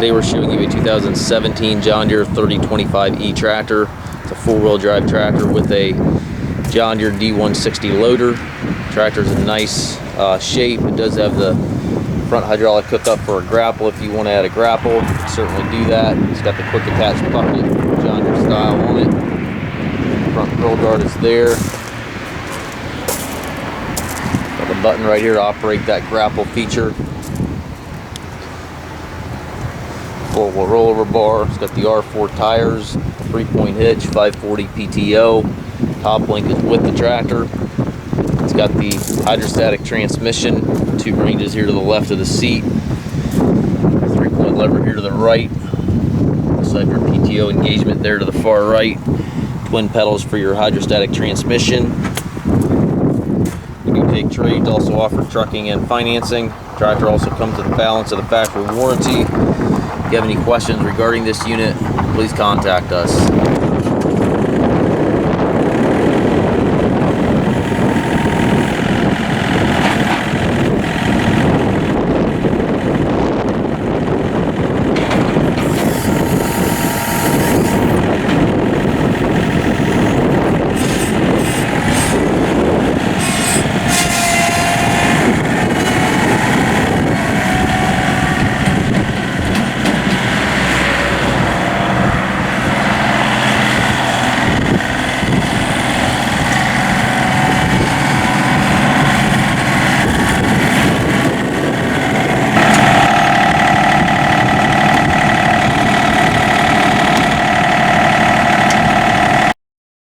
Today we're showing you a 2017 John Deere 3025E tractor. It's a four-wheel drive tractor with a John Deere D160 loader. Tractor's in nice shape. It does have the front hydraulic hookup for a grapple. If you want to add a grapple, you can certainly do that. It's got the quick attach bucket, John Deere style on it. Front grill guard is there. Got the button right here to operate that grapple feature. Four-wheel rollover bar. It's got the R4 tires, 3-point hitch, 540 PTO. Top link is with the tractor. It's got the hydrostatic transmission, two ranges here to the left of the seat, 3-point lever here to the right. Looks like your PTO engagement there to the far right. Twin pedals for your hydrostatic transmission. We do take trades, also offer trucking and financing. Tractor also comes with the balance of the factory warranty. If you have any questions regarding this unit, please contact us.